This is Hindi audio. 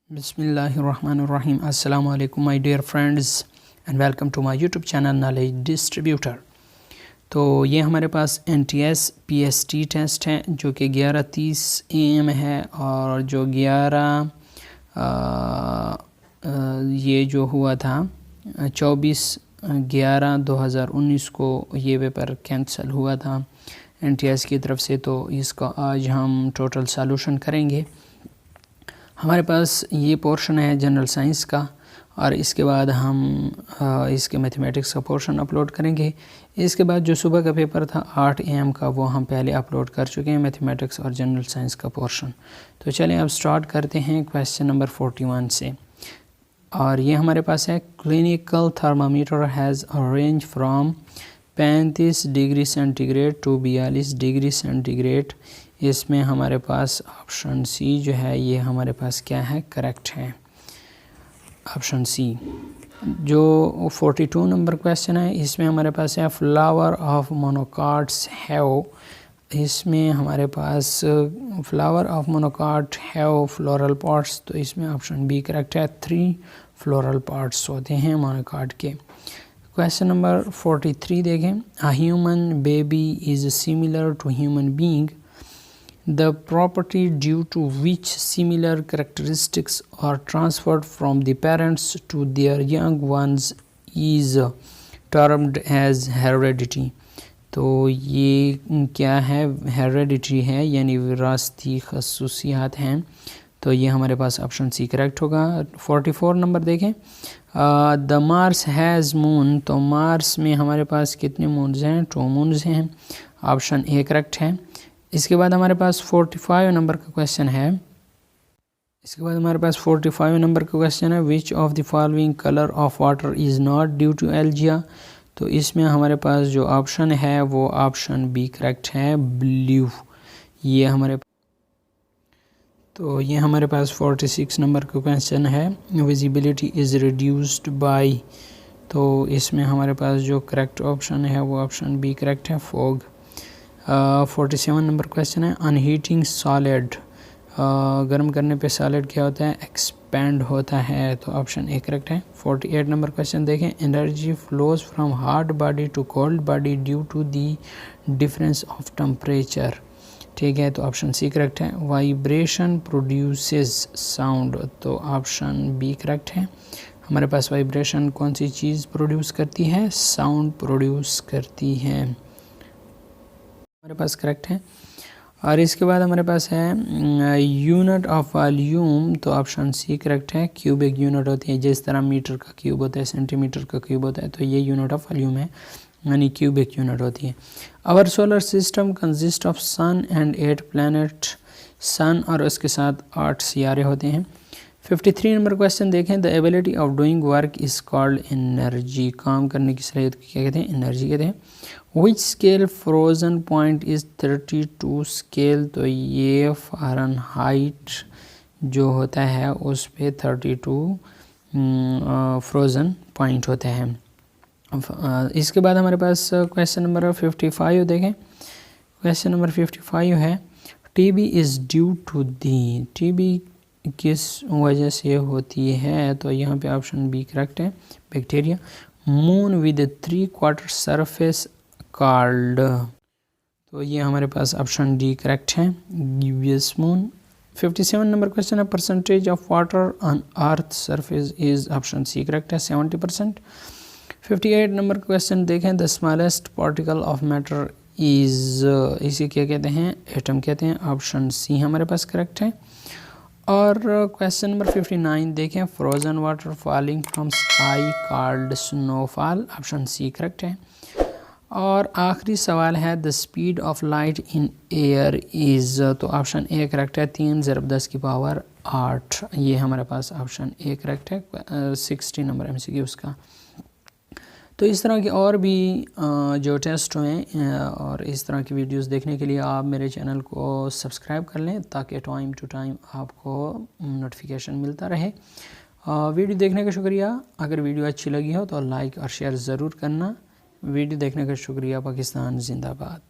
बिस्मिल्लाहिर्रहमानिर्रहीम। अस्सलाम वालेकुम my dear friends and welcome to my YouTube channel knowledge distributor. तो ये हमारे पास NTS PST टेस्ट है जो कि 11:30 AM है और जो 11 ये जो हुआ था 24/11/2019 को ये पेपर कैंसिल हुआ था NTS की तरफ से। तो इसका आज हम टोटल सॉल्यूशन करेंगे। हमारे पास ये पोर्शन है जनरल साइंस का और इसके बाद हम इसके मैथमेटिक्स का पोर्शन अपलोड करेंगे। इसके बाद जो सुबह का पेपर था 8 AM का वो हम पहले अपलोड कर चुके हैं, मैथमेटिक्स और जनरल साइंस का पोर्शन। तो चलें अब स्टार्ट करते हैं क्वेश्चन नंबर 41 से। और ये हमारे पास है clinical thermometer has a range from 35 degree centigrade to 42 degree centigrade. इसमें हमारे पास ऑप्शन सी जो है ये हमारे पास क्या है, करेक्ट है ऑप्शन सी। जो 42 नंबर क्वेश्चन है इसमें हमारे पास है फ्लावर ऑफ मोनोकाट्स हैव। इसमें हमारे पास flower of monocot have floral parts, तो इसमें ऑप्शन बी करेक्ट है। 3 फ्लोरल पार्ट्स होते हैं मोनोकाट के। क्वेश्चन नंबर 43 देखें। A human baby is similar to human being, the property due to which similar characteristics are transferred from the parents to their young ones is termed as heredity। तो ये क्या है, हेरेडिटी है यानी विरासती खसूसियात हैं। तो ये हमारे पास ऑप्शन सी करेक्ट होगा। 44 नंबर देखें। द मार्स हैज़ मून, तो मार्स में हमारे पास कितने मून्स हैं, 2 मून्स हैं। ऑप्शन ए करेक्ट है। इसके बाद हमारे पास 45 नंबर का क्वेश्चन है। Which of the following colour of water is not due to algae. तो इसमें हमारे पास जो ऑप्शन है वो ऑप्शन बी करेक्ट है, ब्लू। ये हमारे पास 46 नंबर का क्वेश्चन है। विजिबिलिटी इज़ रिड्यूस्ड बाय, तो इसमें हमारे पास जो करेक्ट ऑप्शन है वो ऑप्शन बी करेक्ट है, फॉग। 47 नंबर क्वेश्चन है। अनहीटिंग सॉलिड, गर्म करने पे सॉलिड क्या होता है, एक्सपेंड होता है, तो ऑप्शन ए करेक्ट है। 48 नंबर क्वेश्चन देखें। Energy flows from hot body to cold body due to the difference of temperature, ठीक है, तो ऑप्शन सी करेक्ट है। वाइब्रेशन प्रोड्यूसेस साउंड, तो ऑप्शन बी करेक्ट है। हमारे पास वाइब्रेशन कौन सी चीज़ प्रोड्यूस करती है, साउंड प्रोड्यूस करती है, हमारे पास करेक्ट है। और इसके बाद हमारे पास है यूनिट ऑफ वॉल्यूम, तो ऑप्शन सी करेक्ट है। क्यूबिक यूनिट होती है, जिस तरह मीटर का क्यूब होता है, सेंटीमीटर का क्यूब होता है, तो ये यूनिट ऑफ वॉल्यूम है यानी क्यूबिक यूनिट होती है। Our solar system consist of sun and 8 planet, sun और उसके साथ 8 सियारे होते हैं। 53 नंबर क्वेश्चन देखें। The ability of doing work is called energy, काम करने की सलाहियत को क्या कहते हैं, एनर्जी कहते हैं। Which scale frozen point is 32 scale, तो ये फ़ारेनहाइट जो होता है उस पे 32 फ्रोज़न पॉइंट होते हैं। इसके बाद हमारे पास क्वेश्चन नंबर 55 देखें। क्वेश्चन नंबर 55 है। TB is due to the, TB किस वजह से होती है, तो यहाँ पे ऑप्शन बी करेक्ट है, bacteria. Moon with 3/4 surface called, तो ये हमारे पास ऑप्शन डी करेक्ट है, गिब्बस मून। 57 नंबर क्वेश्चन है। Percentage of water on earth surface is, option C correct है, 70%। 58 नंबर क्वेश्चन देखें। The smallest particle of matter is, इसे क्या कहते हैं, एटम कहते हैं, ऑप्शन सी हमारे पास करेक्ट है। और क्वेश्चन नंबर 59 देखें। Frozen water falling from sky called snowfall, option C correct है। और आखिरी सवाल है। The speed of light in air is, तो ऑप्शन ए करेक्ट है, 3 × 10⁸ ये हमारे पास ऑप्शन ए करेक्ट है। 60 नंबर MCQ उसका। तो इस तरह के और भी जो टेस्ट हैं और इस तरह की वीडियोस देखने के लिए आप मेरे चैनल को सब्सक्राइब कर लें ताकि टाइम टू टाइम आपको नोटिफिकेशन मिलता रहे। वीडियो देखने का शुक्रिया। अगर वीडियो अच्छी लगी हो तो लाइक और शेयर ज़रूर करना। वीडियो देखने का शुक्रिया। पाकिस्तान जिंदाबाद।